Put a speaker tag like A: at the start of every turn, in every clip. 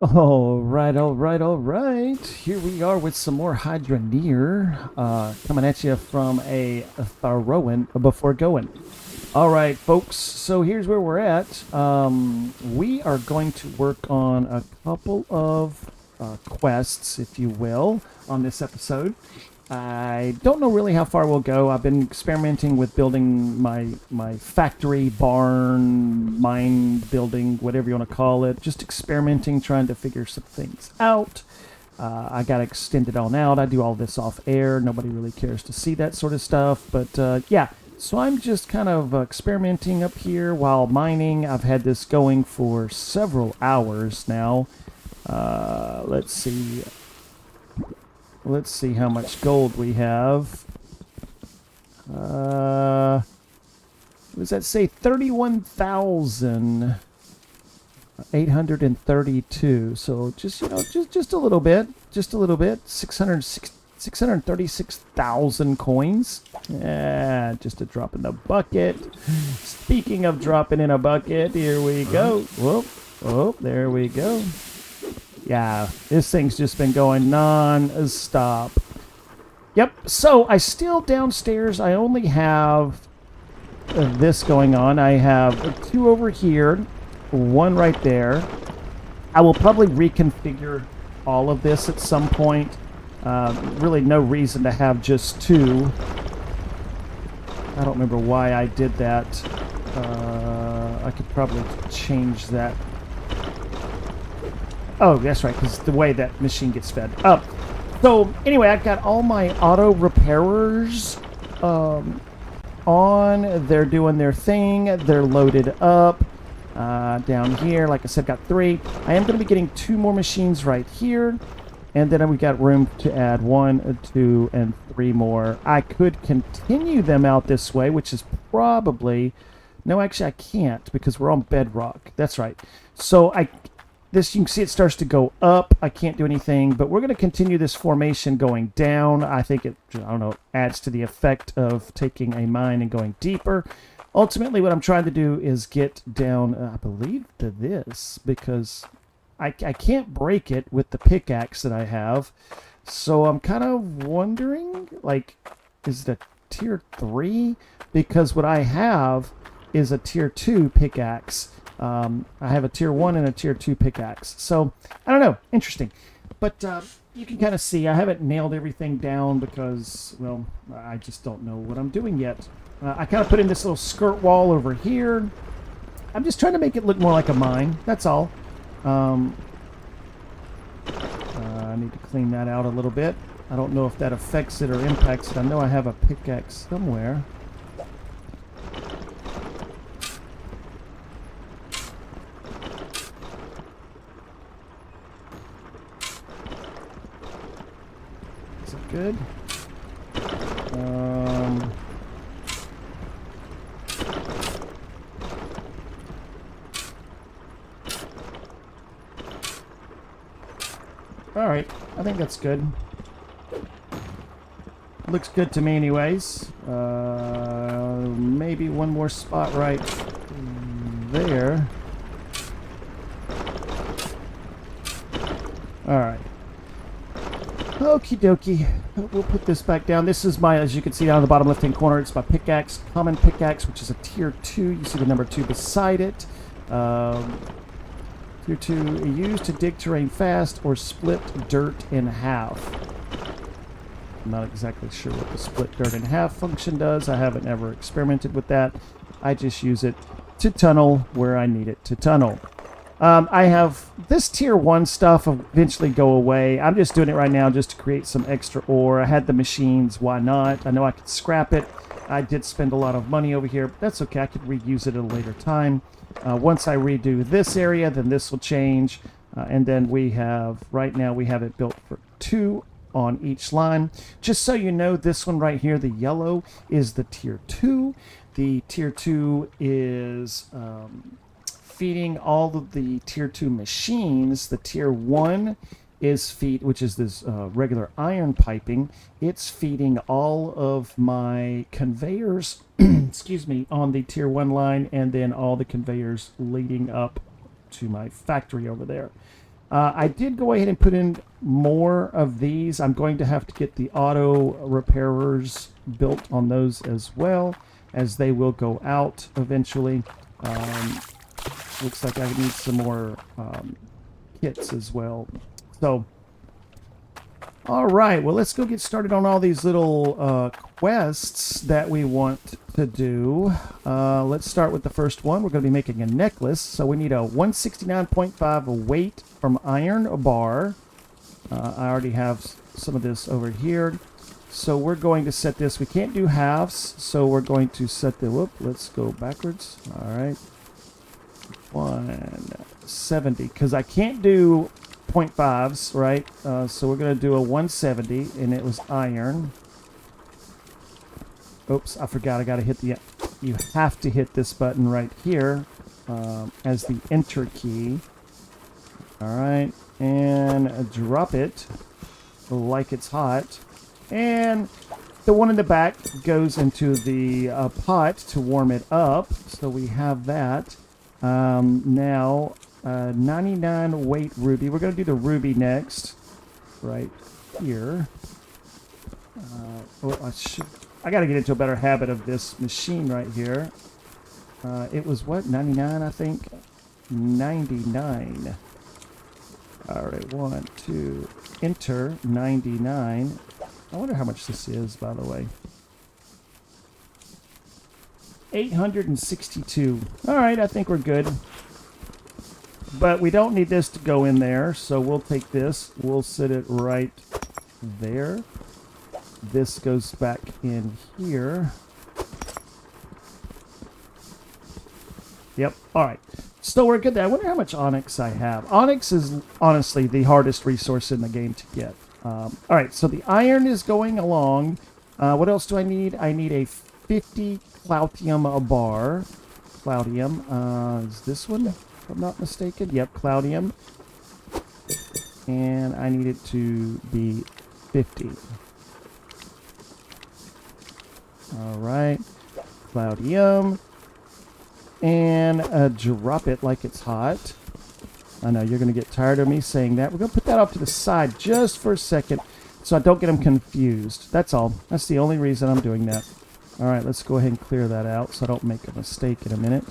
A: All right, all right, all right. Here we are with some more Hydroneer coming at you from a Tharrowan before going. All right, folks. So here's where we're at. We are going to work on a couple of quests, if you will, on this episode. I don't know really how far we'll go. I've been experimenting with building my factory, barn, mine building, whatever you want to call it. Just experimenting, trying to figure some things out. I got to extend it on out. I do all this off air. Nobody really cares to see that sort of stuff. But yeah, so I'm just kind of experimenting up here while mining. I've had this going for several hours now. Let's see. Let's see how much gold we have. What does that say? 31,832. So just just a little bit, just a little bit. 636,000 coins. Yeah, just a drop in the bucket. Speaking of dropping in a bucket, here we go. Whoop, oh, there we go. Yeah, this thing's just been going non-stop. Yep, so I still downstairs, I only have this going on. I have two over here, one right there. I will probably reconfigure all of this at some point. Really no reason to have just two. I don't remember why I did that. I could probably change that. Oh, that's right, because the way that machine gets fed up. So, anyway, I've got all my auto repairers on. They're doing their thing. They're loaded up. Down here, like I said, got three. I am going to be getting two more machines right here. And then we got room to add 1, 2, and 3 more. I could continue them out this way, which is probably... No, actually, I can't, because we're on bedrock. That's right. So, this, you can see it starts to go up. I can't do anything, but we're going to continue this formation going down. I think it, I don't know, adds to the effect of taking a mine and going deeper. Ultimately, what I'm trying to do is get down, I believe, to this, because I can't break it with the pickaxe that I have. So I'm kind of wondering, like, is it a tier 3? Because what I have is a tier 2 pickaxe. I have a tier 1 and a tier 2 pickaxe. So, I don't know. Interesting. But you can kind of see I haven't nailed everything down because, well, I just don't know what I'm doing yet. I kind of put in this little skirt wall over here. I'm just trying to make it look more like a mine. That's all. I need to clean that out a little bit. I don't know if that affects it or impacts it. I know I have a pickaxe somewhere. Good. All right, I think that's good. Looks good to me anyways. Maybe one more spot right there. All right. Okie dokie. We'll put this back down. This is my, as you can see down in the bottom left-hand corner, it's my pickaxe, common pickaxe, which is a tier 2. You see the number 2 beside it. Tier 2, used to dig terrain fast or split dirt in half. I'm not exactly sure what the split dirt in half function does. I haven't ever experimented with that. I just use it to tunnel where I need it to tunnel. I have this tier 1 stuff eventually go away. I'm just doing it right now just to create some extra ore. I had the machines, why not? I know I could scrap it. I did spend a lot of money over here, but that's okay. I could reuse it at a later time. Once I redo this area, then this will change. And then we have, right now we have it built for 2 on each line. Just so you know, this one right here, the yellow, is the tier 2. The tier 2 is... feeding all of the tier 2 machines. The tier 1 is which is this regular iron piping. It's feeding all of my conveyors, excuse me, on the tier 1 line, and then all the conveyors leading up to my factory over there. I did go ahead and put in more of these. I'm going to have to get the auto repairers built on those as well, as they will go out eventually. Looks like I need some more kits as well. So, all right, well, let's go get started on all these little quests that we want to do. Let's start with the first one. We're going to be making a necklace. So we need a 169.5 weight from iron bar. I already have some of this over here. So we're going to set this. We can't do halves, so we're going to set the... Whoop, let's go backwards. All right. 170, because I can't do 0.5s, right? So we're going to do a 170, and it was iron. Oops, I forgot. I got to hit the... You have to hit this button right here as the enter key. All right, and drop it like it's hot. And the one in the back goes into the pot to warm it up. So we have that. Now, 99 weight ruby. We're going to do the ruby next, right here. I got to get into a better habit of this machine right here. It was what, 99, I think? 99. All right, 1, 2, enter 99. I wonder how much this is, by the way. 862. All right, I think we're good. But we don't need this to go in there, so we'll take this. We'll sit it right there. This goes back in here. Yep, all right. So we're good there. I wonder how much onyx I have. Onyx is honestly the hardest resource in the game to get. All right, so the iron is going along. What else do I need? I need a 50 Cloutium bar. Cloutium. Is this one, if I'm not mistaken? Yep, Cloutium. And I need it to be 50. All right. Cloutium. And drop it like it's hot. I know you're going to get tired of me saying that. We're going to put that off to the side just for a second so I don't get them confused. That's all. That's the only reason I'm doing that. All right, let's go ahead and clear that out so I don't make a mistake in a minute.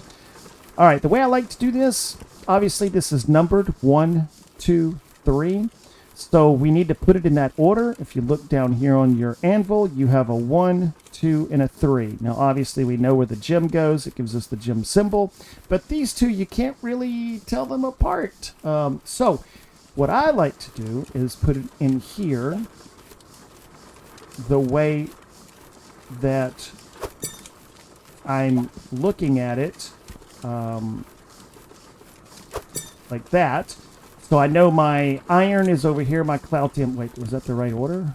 A: All right, the way I like to do this, obviously this is numbered 1, 2, 3. So we need to put it in that order. If you look down here on your anvil, you have a 1, 2, and a 3. Now, obviously, we know where the gem goes. It gives us the gem symbol. But these two, you can't really tell them apart. So what I like to do is put it in here the way that I'm looking at it, like that. So I know my iron is over here, my Cloutium... Wait, was that the right order?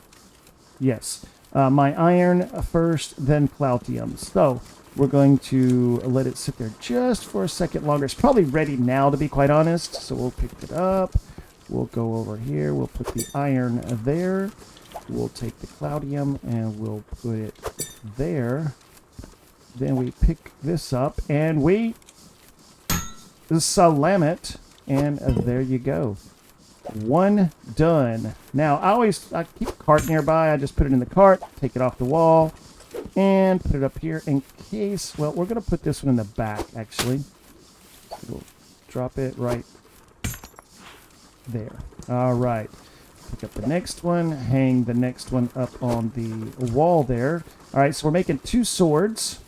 A: Yes. My iron first, then Cloutium. So we're going to let it sit there just for a second longer. It's probably ready now, to be quite honest. So we'll pick it up. We'll go over here. We'll put the iron there. We'll take the Cloutium and we'll put it there. Then we pick this up and we slam it. And there you go. One done. Now, I keep a cart nearby. I just put it in the cart, take it off the wall, and put it up here in case... Well, we're going to put this one in the back, actually. So we'll drop it right there. All right. Pick up the next one, hang the next one up on the wall there. All right, so we're making 2 swords.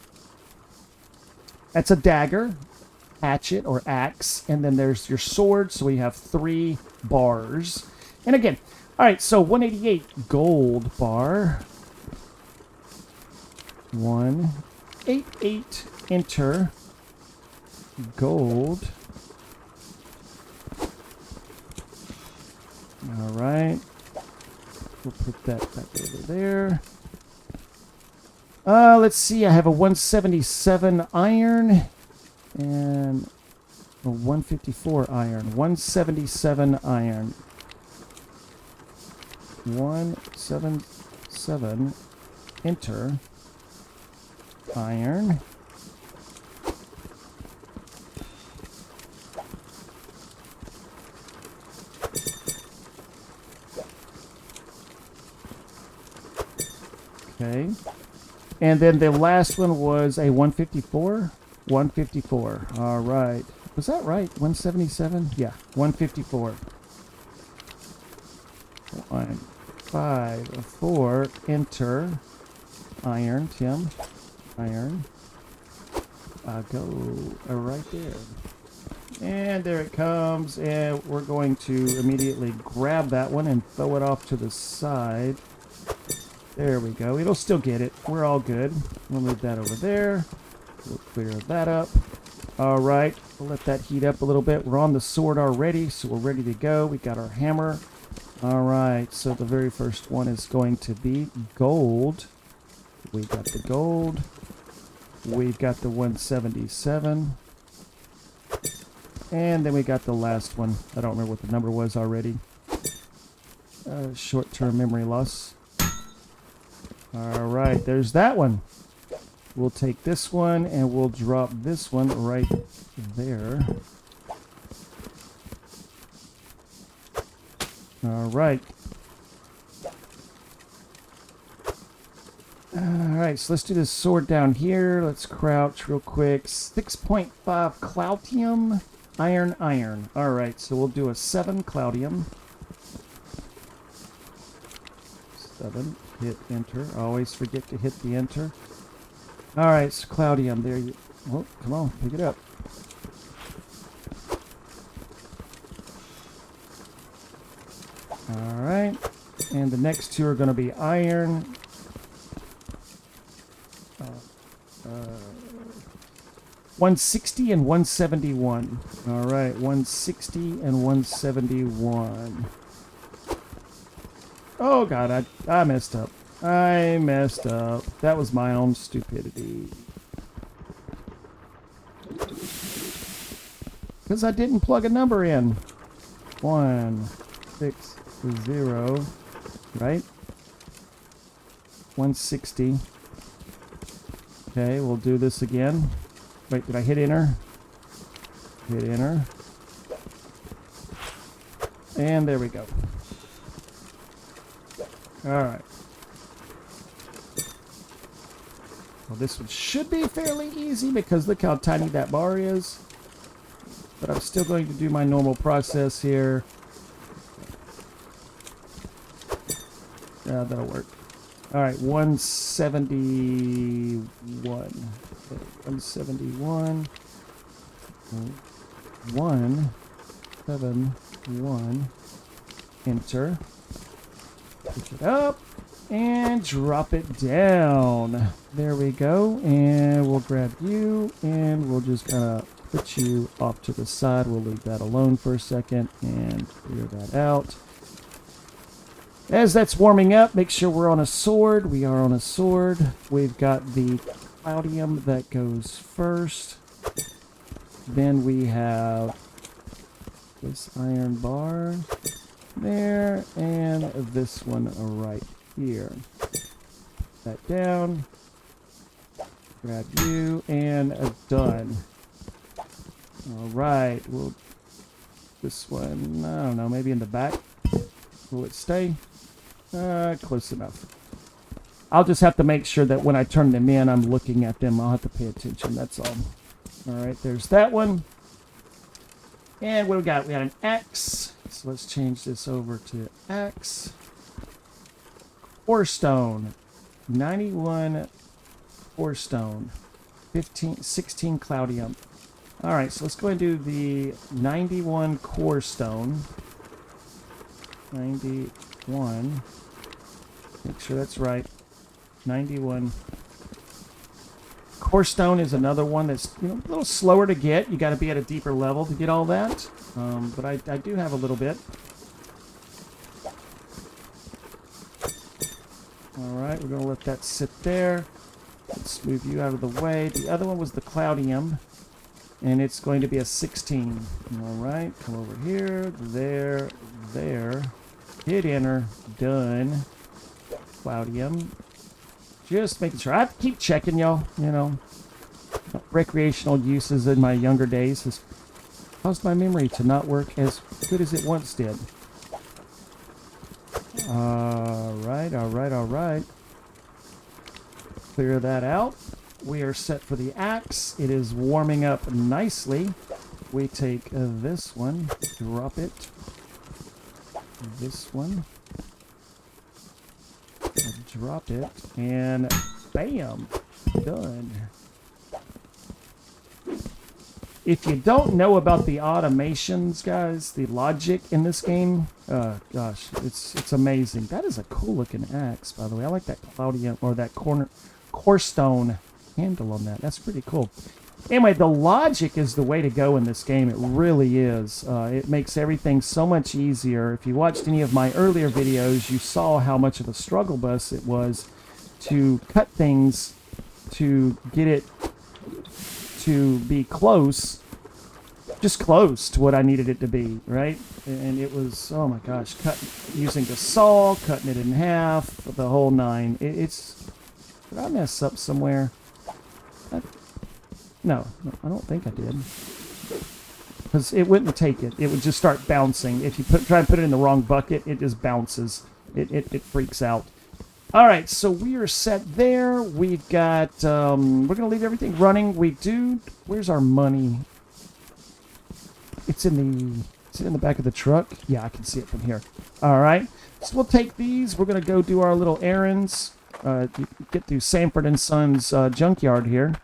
A: That's a dagger. Hatchet or axe, and then there's your sword, so we have 3 bars. And again, all right, so 188 gold bar, 188 enter gold. All right, we'll put that back over there. Let's see, I have a 177 iron and a 154 iron. 177 iron. 177 enter iron. Okay. And then the last one was a 154. 154. All right. Was that right? 177? Yeah, 154. 1, 5, 4. Enter. Iron, Tim. Iron. Go right there. And there it comes. And we're going to immediately grab that one and throw it off to the side. There we go. It'll still get it. We're all good. We'll move that over there. We'll clear that up. All right. We'll let that heat up a little bit. We're on the sword already, so we're ready to go. We got our hammer. All right. So the very first one is going to be gold. We got the gold. We've got the 177. And then we got the last one. I don't remember what the number was already. Short-term memory loss. All right, there's that one. We'll take this one and we'll drop this one right there. All right. All right, so let's do this sword down here. Let's crouch real quick. 6.5 Cloutium, iron, iron. All right, so we'll do a 7 Cloutium. 7. Hit enter. Always forget to hit the enter. All right, so Cloudium, there you... Oh, come on, pick it up. All right, and the next two are going to be iron. 160 and 171. All right, 160 and 171. Oh god, I messed up. I messed up. That was my own stupidity. Because I didn't plug a number in. 160, right? 160. Okay, we'll do this again. Wait, did I hit enter? Hit enter. And there we go. Alright. Well, this one should be fairly easy because look how tiny that bar is. But I'm still going to do my normal process here. Yeah, that'll work. Alright, 171. Okay, 171. 171. Enter. Pick it up and drop it down. There we go. And we'll grab you and we'll just kind of put you off to the side. We'll leave that alone for a second and clear that out. As that's warming up, make sure we're on a sword. We are on a sword. We've got the Cloudium that goes first. Then we have this iron bar there, and this one right here. Put that down. Grab you, and done. Alright, well, this one, I don't know, maybe in the back. Will it stay? Close enough. I'll just have to make sure that when I turn them in, I'm looking at them. I'll have to pay attention, that's all. Alright, there's that one. And what do we got? We got an X. So let's change this over to X. Ore stone. 91 ore stone. 16 Cloudium. Alright, so let's go and do the 91 core stone. 91. Make sure that's right. 91. Core stone is another one that's a little slower to get. You got to be at a deeper level to get all that. But I do have a little bit. Alright, we're going to let that sit there. Let's move you out of the way. The other one was the Cloudium. And it's going to be a 16. Alright, come over here. There. Hit enter. Done. Cloudium. Just making sure. I have to keep checking, y'all. Recreational uses in my younger days has caused my memory to not work as good as it once did. Alright. Clear that out. We are set for the axe. It is warming up nicely. We take this one, drop it. This one. Drop it. And bam! Done. If you don't know about the automations, guys, the logic in this game, gosh, it's amazing. That is a cool looking axe, by the way. I like that cloudy or that core stone handle on that. That's pretty cool. Anyway, the logic is the way to go in this game. It really is. It makes everything so much easier. If you watched any of my earlier videos, you saw how much of a struggle bus it was to cut things to get it to be close, just close to what I needed it to be, right? And it was, oh my gosh, using the saw, cutting it in half, the whole nine. Did I mess up somewhere? No, I don't think I did. Because it wouldn't take it. It would just start bouncing. If you try and put it in the wrong bucket, it just bounces. It freaks out. All right, so we are set there. We've got, we're going to leave everything running. Where's our money? It's in the back of the truck? Yeah, I can see it from here. All right, so we'll take these. We're going to go do our little errands. Get through Sanford and Sons junkyard here.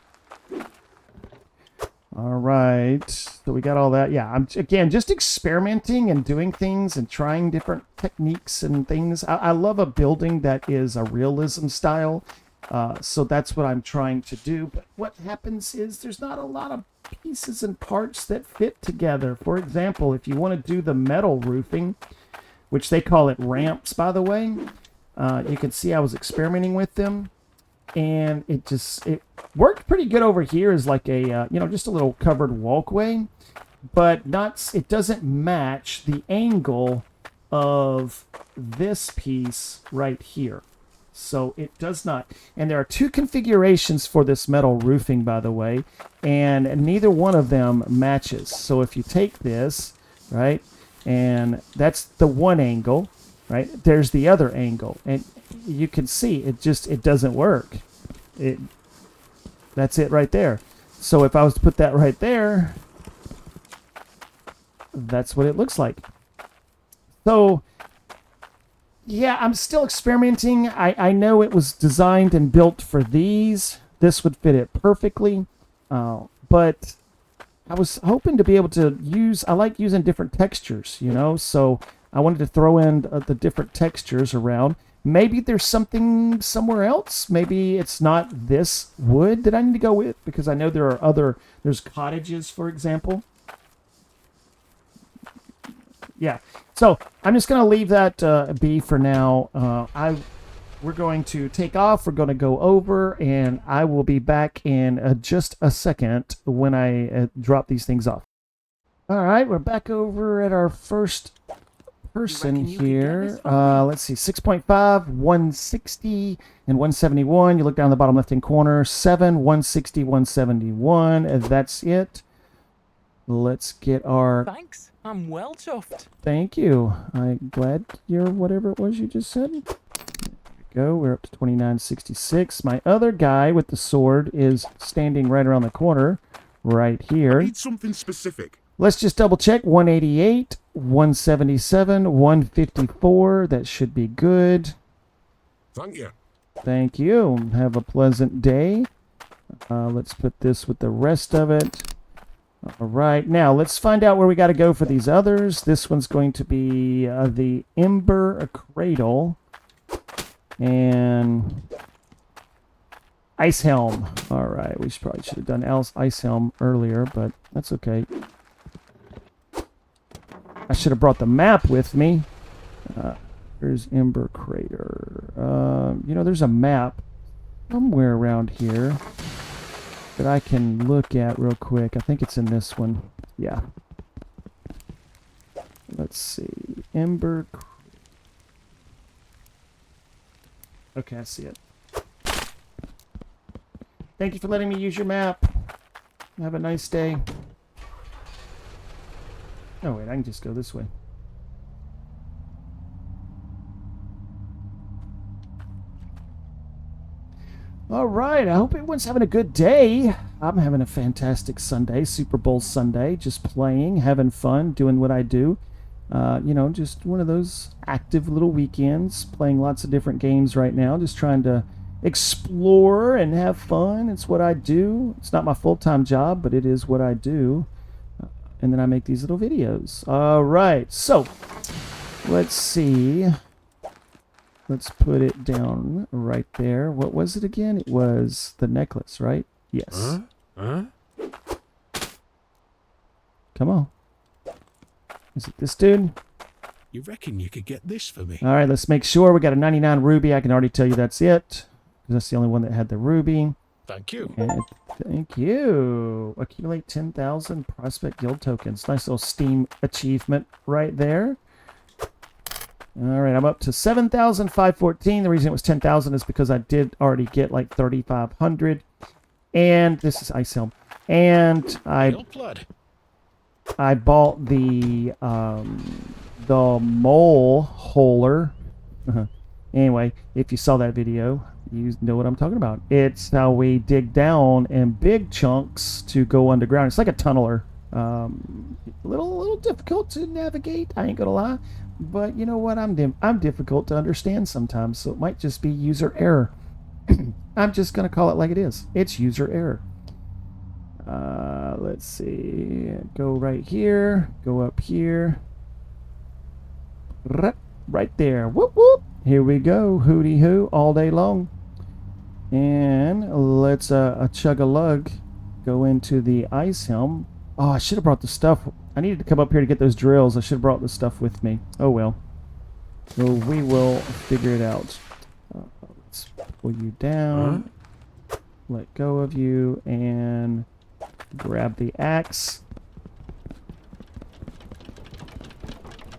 A: All right, so we got all that. Yeah, I'm again just experimenting and doing things and trying different techniques and things. I love a building that is a realism style, so that's what I'm trying to do. But what happens is there's not a lot of pieces and parts that fit together. For example, if you want to do the metal roofing, which they call it ramps, by the way, you can see I was experimenting with them. And it worked pretty good over here as like a, just a little covered walkway, but it doesn't match the angle of this piece right here. So it does not. And there are two configurations for this metal roofing, by the way, and neither one of them matches. So if you take this, right, and that's the one angle, right, there's the other angle. And you can see it doesn't work. That's it right there. So if I was to put that right there, that's what it looks like. So yeah, I'm still experimenting. I know it was designed and built for these. This would fit it perfectly. But I was hoping to be able to I like using different textures, so I wanted to throw in the different textures around. Maybe there's something somewhere else. Maybe it's not this wood that I need to go with, because I know there's cottages, for example. Yeah, so I'm just going to leave that be for now. We're going to take off. We're going to go over, and I will be back in just a second when I drop these things off. All right, we're back over at our first person here. Let's see, 6.5, 160, and 171. You look down the bottom left-hand corner. 7, 160, 171. That's it. Let's get our...
B: Thanks. I'm well chuffed.
A: Thank you. I'm glad you're whatever it was you just said. There we go. We're up to 2966. My other guy with the sword is standing right around the corner, right here.
C: I need something specific.
A: Let's just double check. 188, 177, 154. That should be good.
C: Thank you.
A: Thank you. Have a pleasant day. Let's put this with the rest of it. All right. Now, let's find out where we got to go for these others. This one's going to be the Ember Cradle and Ice Helm. All right. We probably should have done Ice Helm earlier, but that's okay. I should have brought the map with me. There's Ember Crater. There's a map somewhere around here that I can look at real quick. I think it's in this one. Yeah. Let's see. Ember. Okay, I see it. Thank you for letting me use your map. Have a nice day. Oh, wait, I can just go this way. All right, I hope everyone's having a good day. I'm having a fantastic Sunday, Super Bowl Sunday, just playing, having fun, doing what I do. Just one of those active little weekends, playing lots of different games right now, just trying to explore and have fun. It's what I do. It's not my full-time job, but it is what I do. And then I make these little videos. All right, so let's see. Let's put it down right there. What was it again? It was the necklace, right? Yes.
C: Huh?
A: Come on. Is it this dude?
C: You reckon you could get this for me?
A: All right, let's make sure. We got a 99 ruby. I can already tell you that's it. That's the only one that had the ruby.
C: Thank you.
A: And thank you. Accumulate 10,000 Prospect Guild tokens. Nice little Steam achievement right there. All right, I'm up to 7,514. The reason it was 10,000 is because I did already get like 3,500. And this is Ice Helm. And I bought the mole holer. Anyway, if you saw that video, you know what I'm talking about. It's how we dig down in big chunks to go underground. It's like a tunneler. A little difficult to navigate, I ain't gonna lie. But you know what? I'm difficult to understand sometimes, so it might just be user error. I'm just gonna call it like it is. It's user error. Let's see. Go right here. Go up here. Right there. Whoop whoop. Here we go. Hooty hoo all day long. And let's chug a lug. Go into the ice helm. Oh, I should have brought the stuff. I needed to come up here to get those drills. I should have brought the stuff with me. Oh well. So we will figure it out. Let's pull you down. Let go of you and grab the axe.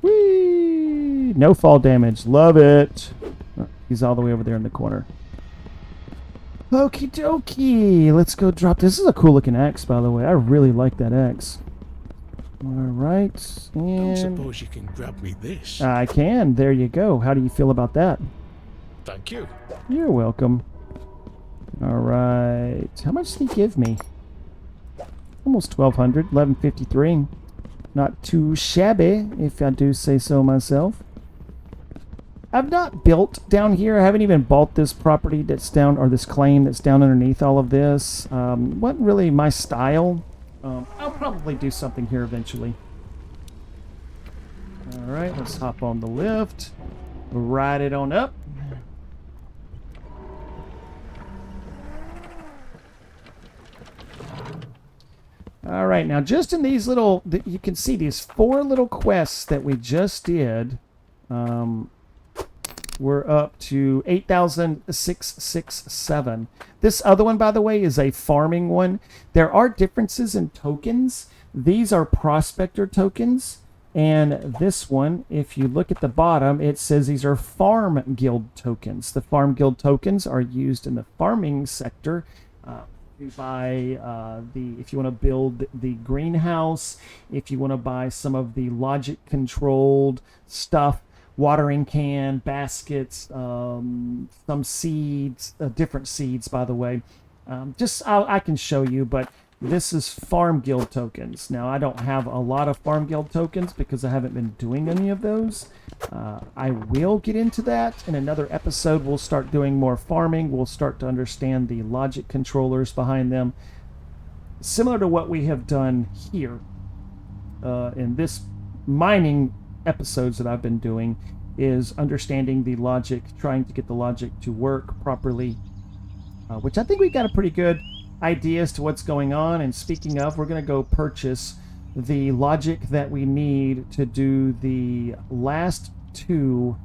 A: Whee! No fall damage. Love it. Oh, he's all the way over there in the corner. Okie dokie. Let's go drop. This is a cool looking axe, by the way. I really like that axe. All right. And
C: Don't suppose you can grab me this?
A: I can. There you go. How do you feel about that?
C: Thank you.
A: You're welcome. All right. How much did he give me? Almost 1,200. 1153. Not too shabby, if I do say so myself. I've not built down here. I haven't even bought this property that's down, or this claim that's down underneath all of this. Wasn't really my style. I'll probably do something here eventually. All right, let's hop on the lift. Ride it on up. All right, now just in these little, you can see these 4 little quests that we just did. We're up to 8,667. This other one, by the way, is a farming one. There are differences in tokens. These are prospector tokens. And this one, if you look at the bottom, it says these are farm guild tokens. The farm guild tokens are used in the farming sector. You buy if you want to build the greenhouse, if you want to buy some of the logic controlled stuff, watering can, baskets, some seeds, different seeds, by the way. I can show you, but this is farm guild tokens. Now, I don't have a lot of farm guild tokens because I haven't been doing any of those. I will get into that in another episode. We'll start doing more farming. We'll start to understand the logic controllers behind them. Similar to what we have done here in this mining episodes that I've been doing, is understanding the logic, trying to get the logic to work properly, which I think we got a pretty good idea as to what's going on. And speaking of, we're going to go purchase the logic that we need to do the last 2.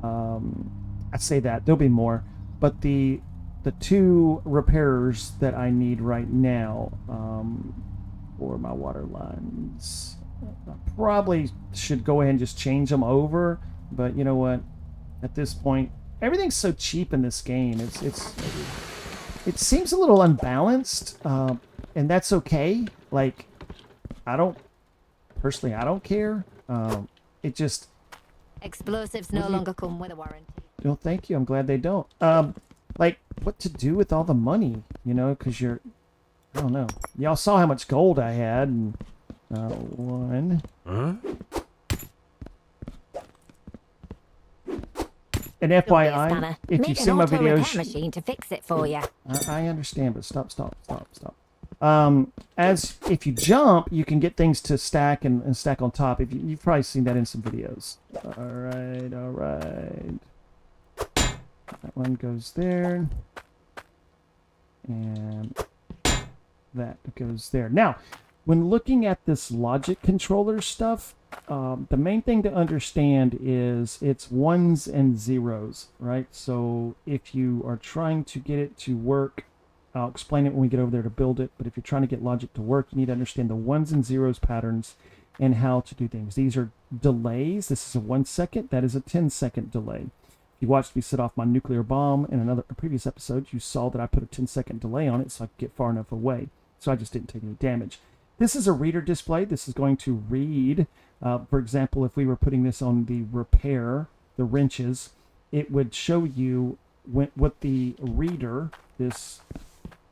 A: I say that there'll be more, but the 2 repairers that I need right now for my water lines. I probably should go ahead and just change them over, but you know what? At this point, everything's so cheap in this game. It seems a little unbalanced, and that's okay. Like, I don't care. It just...
D: Explosives no longer come with a warranty.
A: Well, thank you. I'm glad they don't. like what to do with all the money, you know, because I don't know. Y'all saw how much gold I had, and one.
C: Huh?
A: And
D: Don't be a
A: FYI,
D: spanner.
A: if
D: Make
A: you've
D: an
A: seen my
D: auto repair
A: videos,
D: machine to fix it for you.
A: I understand, but stop. As if you jump, you can get things to stack and stack on top. You've probably seen that in some videos. All right. That one goes there, and that goes there. Now, when looking at this logic controller stuff, the main thing to understand is it's ones and zeros, right? So if you are trying to get it to work, I'll explain it when we get over there to build it, but if you're trying to get logic to work, you need to understand the ones and zeros patterns and how to do things. These are delays. This is a 1 second. That is a 10-second delay. If you watched me set off my nuclear bomb in a previous episode, you saw that I put a 10-second delay on it so I could get far enough away. So I just didn't take any damage. This is a reader display. This is going to read, for example, if we were putting this on the repair, the wrenches, it would show you what the reader, this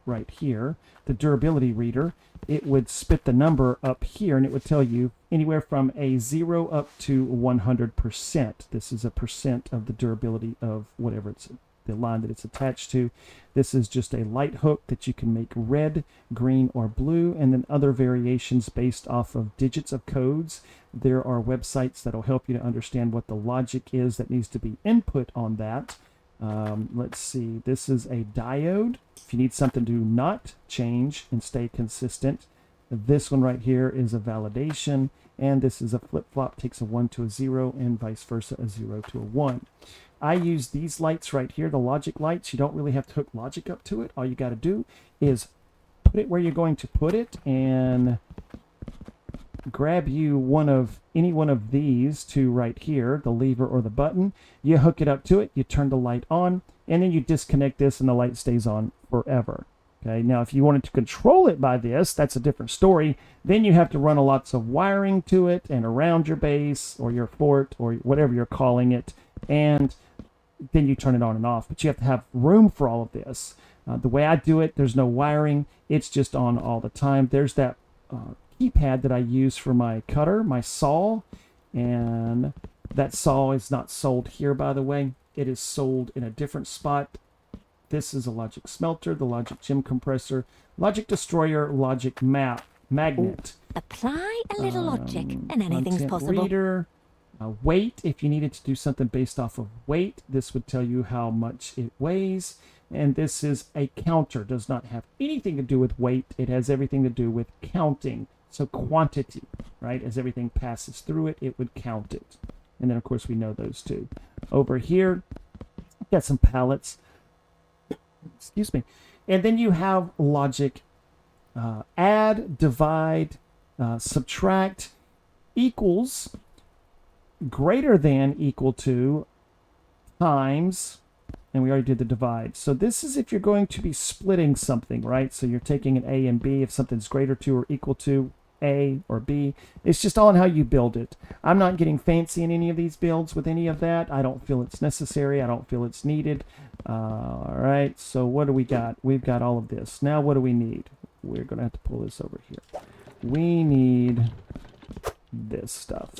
A: right here, the durability reader, it would spit the number up here, and it would tell you anywhere from a 0 up to 100%. This is a percent of the durability of whatever it's the line that it's attached to. This is just a light hook that you can make red, green, or blue, and then other variations based off of digits of codes. There are websites that will help you to understand what the logic is that needs to be input on that. Let's see, this is a diode. If you need something to not change and stay consistent, this one right here is a validation, and this is a flip-flop, takes a 1 to a 0, and vice versa, a 0 to a 1. I use these lights right here, the logic lights. You don't really have to hook logic up to it. All you got to do is put it where you're going to put it, and grab you any one of these two right here, the lever or the button. You hook it up to it, you turn the light on, and then you disconnect this and the light stays on forever. Okay, now if you wanted to control it by this, that's a different story. Then you have to run lots of wiring to it and around your base or your fort or whatever you're calling it, and then you turn it on and off. But you have to have room for all of this. The way I do it, there's no wiring. It's just on all the time. There's that keypad that I use for my cutter, my saw, and that saw is not sold here, by the way. It is sold in a different spot. This is a logic smelter, the logic gem compressor, logic destroyer, logic magnet.
D: Apply a little logic, and anything's
A: Content
D: possible.
A: Reader, weight. If you needed to do something based off of weight, this would tell you how much it weighs. And this is a counter. Does not have anything to do with weight. It has everything to do with counting. So quantity, right? As everything passes through it, it would count it. And then, of course, we know those two. Over here, got some pallets. Excuse me. And then you have logic add, divide, subtract, equals, greater than, equal to, times, and we already did the divide. So this is if you're going to be splitting something, right? So you're taking an A and B if something's greater to or equal to A or B. It's just all on how you build it. I'm not getting fancy in any of these builds with any of that. I don't feel it's necessary. I don't feel it's needed. All right, so what do we got? We've got all of this. Now what do we need? We're going to have to pull this over here. We need this stuff.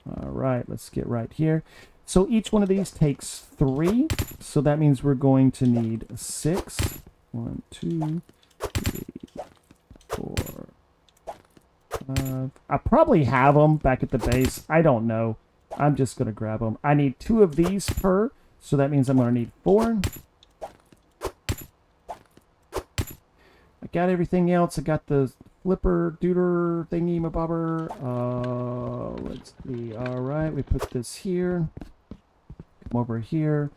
A: All right, let's get right here. So each one of these takes 3. So that means we're going to need 6. 1, 2, 3, 4, 5. I probably have them back at the base. I don't know. I'm just going to grab them. I need 2 of these per. So that means I'm going to need 4. I got everything else. I got the flipper dooder thingy mabobber. Let's see. All right, we put this here. Come over here.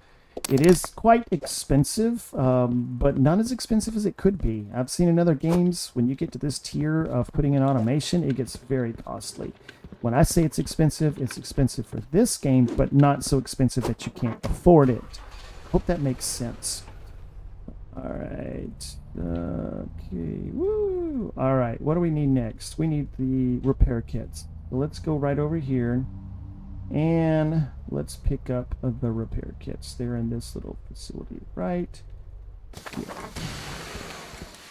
A: It is quite expensive, but not as expensive as it could be. I've seen in other games, when you get to this tier of putting in automation, it gets very costly. When I say it's expensive for this game, but not so expensive that you can't afford it. Hope that makes sense. All right. Okay. Woo! All right. What do we need next? We need the repair kits. So let's go right over here. And let's pick up the repair kits. They're in this little facility, right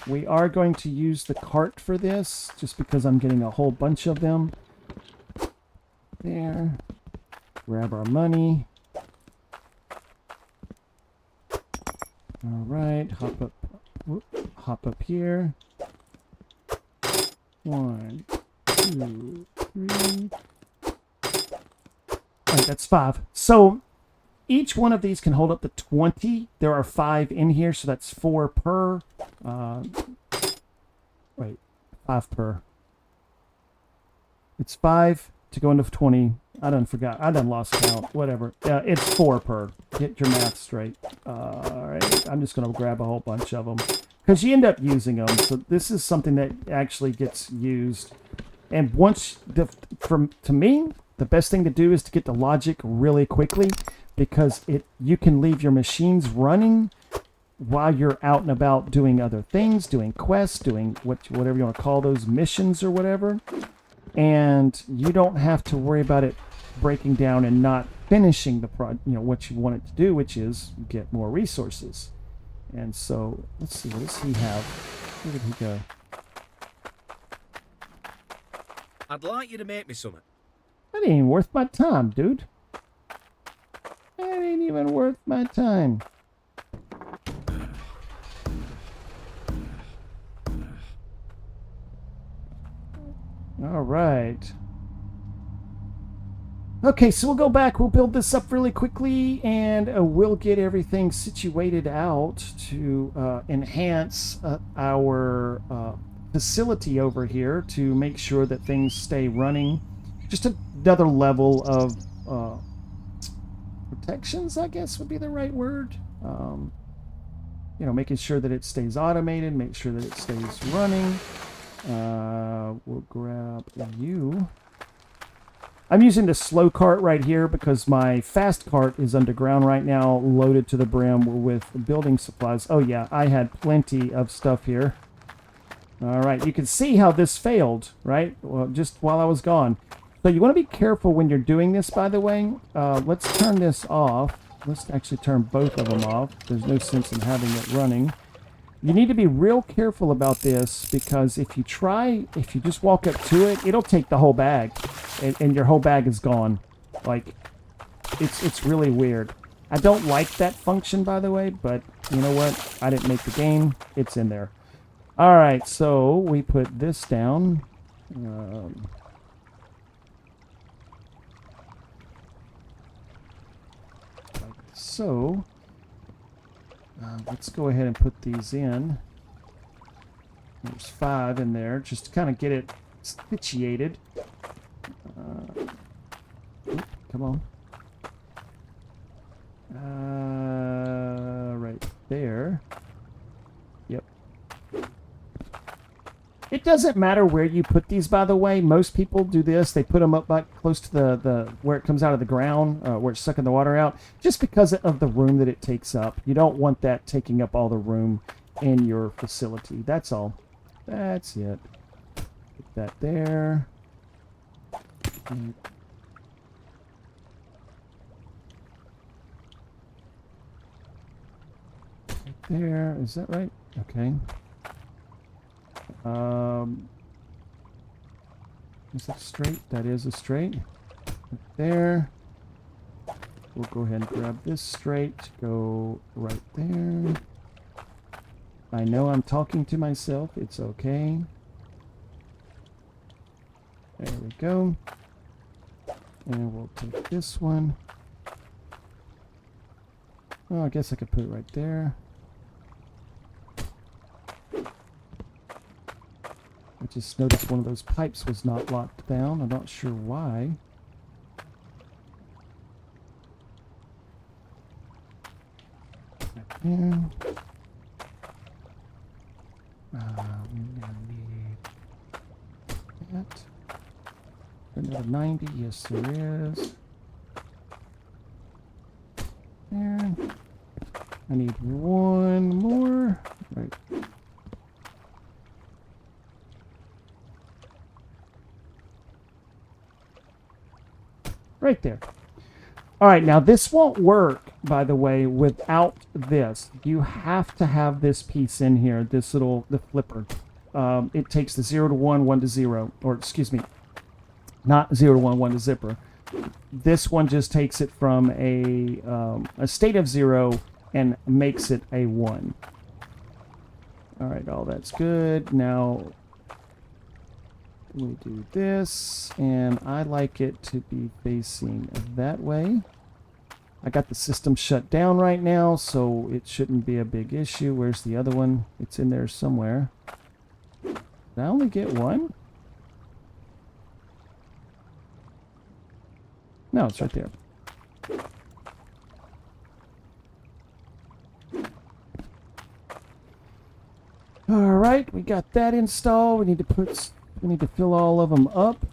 A: We are going to use the cart for this, just because I'm getting a whole bunch of them. There. Grab our money. All right, hop up here. 1, 2, 3. All right, that's 5. So each one of these can hold up to 20. There are 5 in here, so that's 4 per. Wait, 5 per. It's 5 to go into 20. I done forgot. I done lost count. Whatever. It's 4 per. Get your math straight. All right. I'm just going to grab a whole bunch of them because you end up using them. So this is something that actually gets used. And once, to me, the best thing to do is to get the logic really quickly, because you can leave your machines running while you're out and about doing other things, doing quests, doing whatever you want to call those, missions or whatever. And you don't have to worry about it breaking down and not finishing what you want it to do, which is get more resources. And so let's see, what does he have? Where did he go?
E: I'd like you to make me something.
A: That ain't even worth my time, dude. That ain't even worth my time. All right. Okay, so we'll go back. We'll build this up really quickly, and we'll get everything situated out to enhance our facility over here to make sure that things stay running. Just another level of protections, I guess would be the right word. Making sure that it stays automated, make sure that it stays running. We'll grab you. I'm using the slow cart right here because my fast cart is underground right now, loaded to the brim with building supplies. Oh yeah, I had plenty of stuff here. All right, you can see how this failed, right? Well, just while I was gone. So you want to be careful when you're doing this, by the way. Let's turn this off. Let's actually turn both of them off. There's no sense in having it running. You need to be real careful about this, because if you just walk up to it, it'll take the whole bag, and your whole bag is gone. Like, it's really weird. I don't like that function, by the way, but you know what? I didn't make the game. It's in there. All right, so we put this down. Like so. Let's go ahead and put these in. There's 5 in there, just to kind of get it situated. Come on. Right there. Yep. It doesn't matter where you put these, by the way. Most people do this. They put them up like close to the where it comes out of the ground, where it's sucking the water out, just because of the room that it takes up. You don't want that taking up all the room in your facility. That's all. That's it. Put that there. And right there. Is that right? Okay. Is that straight? That is a straight. Right there. We'll go ahead and grab this straight. Go right there. I know I'm talking to myself. It's okay. There we go. And we'll take this one. Oh, I guess I could put it right there. I just noticed one of those pipes was not locked down. I'm not sure why. Right there. We're gonna need that. Another 90. Yes, there is. There. I need one more. Right. Right there. All right, now this won't work by the way, without this. You have to have this piece in here, the flipper. It takes the 0 to 1, 1 to 0, or excuse me, not 0 to 1, 1 to zipper. This one just takes it from a state of 0 and makes it a 1. All right, all that's good. Now we do this, and I like it to be facing that way. I got the system shut down right now, so it shouldn't be a big issue. Where's the other one? It's in there somewhere. Did I only get one? No, it's right there. All right, we got that installed. We need to fill all of them up.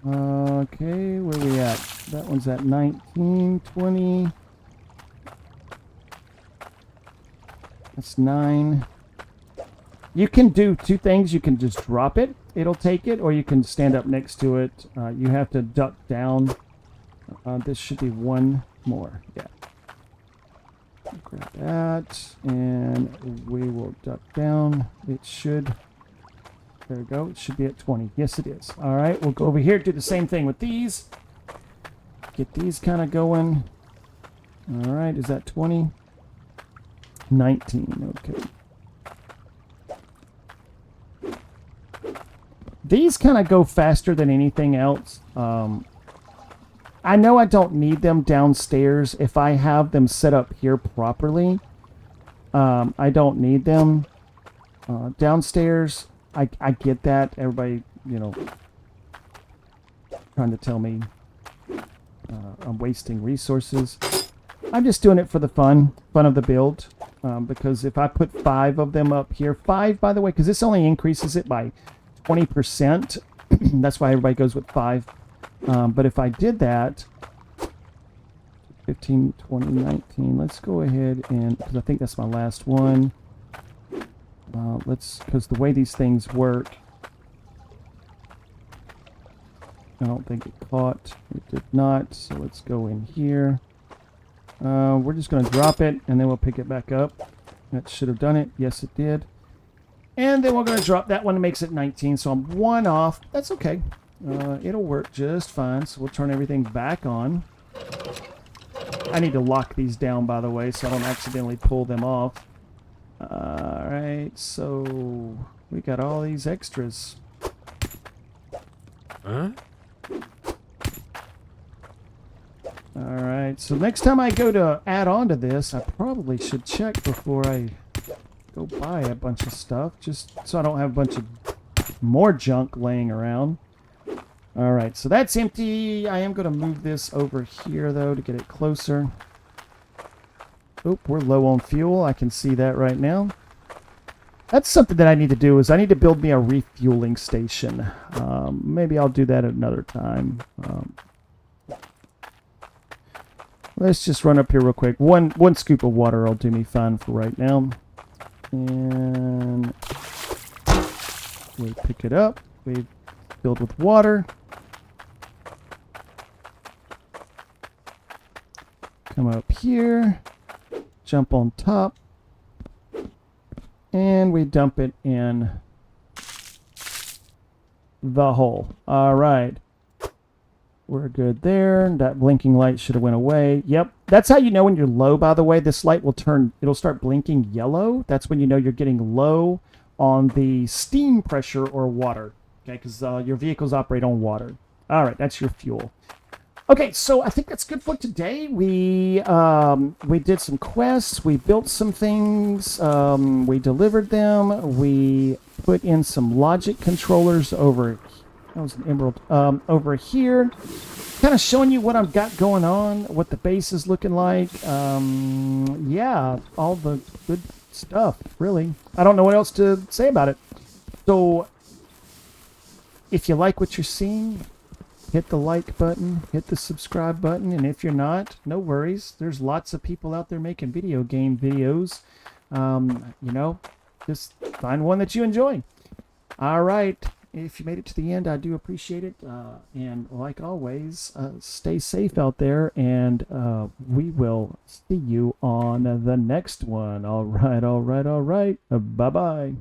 A: Okay, where we at? That one's at 19, 20. That's 9. You can do two things. You can just drop it. It'll take it, or you can stand up next to it. You have to duck down. This should be one more. Yeah. Grab that, and we will duck down. It should... There we go. It should be at 20. Yes, it is. All right, we'll go over here, do the same thing with these. Get these kind of going. All right, is that 20? 19, okay. These kind of go faster than anything else. I know I don't need them downstairs. If I have them set up here properly, I don't need them downstairs. I get that. Everybody, you know, trying to tell me I'm wasting resources. I'm just doing it for the fun of the build. Because if I put 5 of them up here, 5, by the way, because this only increases it by 20%. That's why everybody goes with 5. But if I did that, 15, 20, 19, let's go ahead and, because I think that's my last one. Because the way these things work, I don't think it caught. It did not, so let's go in here. We're just going to drop it, and then we'll pick it back up. That should have done it. Yes, it did. And then we're going to drop that one. It makes it 19, so I'm 1 off. That's okay. It'll work just fine, so we'll turn everything back on. I need to lock these down, by the way, so I don't accidentally pull them off. Alright, so we got all these extras.
C: Huh?
A: Alright, so next time I go to add on to this, I probably should check before I go buy a bunch of stuff, just so I don't have a bunch of more junk laying around. Alright, so that's empty. I am going to move this over here, though, to get it closer. Oop, we're low on fuel. I can see that right now. That's something that I need to do, is I need to build me a refueling station. Maybe I'll do that at another time. Let's just run up here real quick. One scoop of water will do me fine for right now. And we pick it up. We filled with water. Come up here. Jump on top. And we dump it in the hole. All right. We're good there. That blinking light should have went away. Yep. That's how you know when you're low, by the way. This light will turn, it'll start blinking yellow. That's when you know you're getting low on the steam pressure or water. Okay, because your vehicles operate on water. All right, that's your fuel. Okay, so I think that's good for today. We did some quests. We built some things. We delivered them. We put in some logic controllers over. That was an emerald. Over here, kind of showing you what I've got going on, what the base is looking like. Yeah, all the good stuff. Really, I don't know what else to say about it. So, if you like what you're seeing, hit the like button, hit the subscribe button, and if you're not, no worries. There's lots of people out there making video game videos. You know, just find one that you enjoy. All right. If you made it to the end, I do appreciate it. And like always, stay safe out there, and we will will see you on the next one. All right, all right, all right. Bye-bye.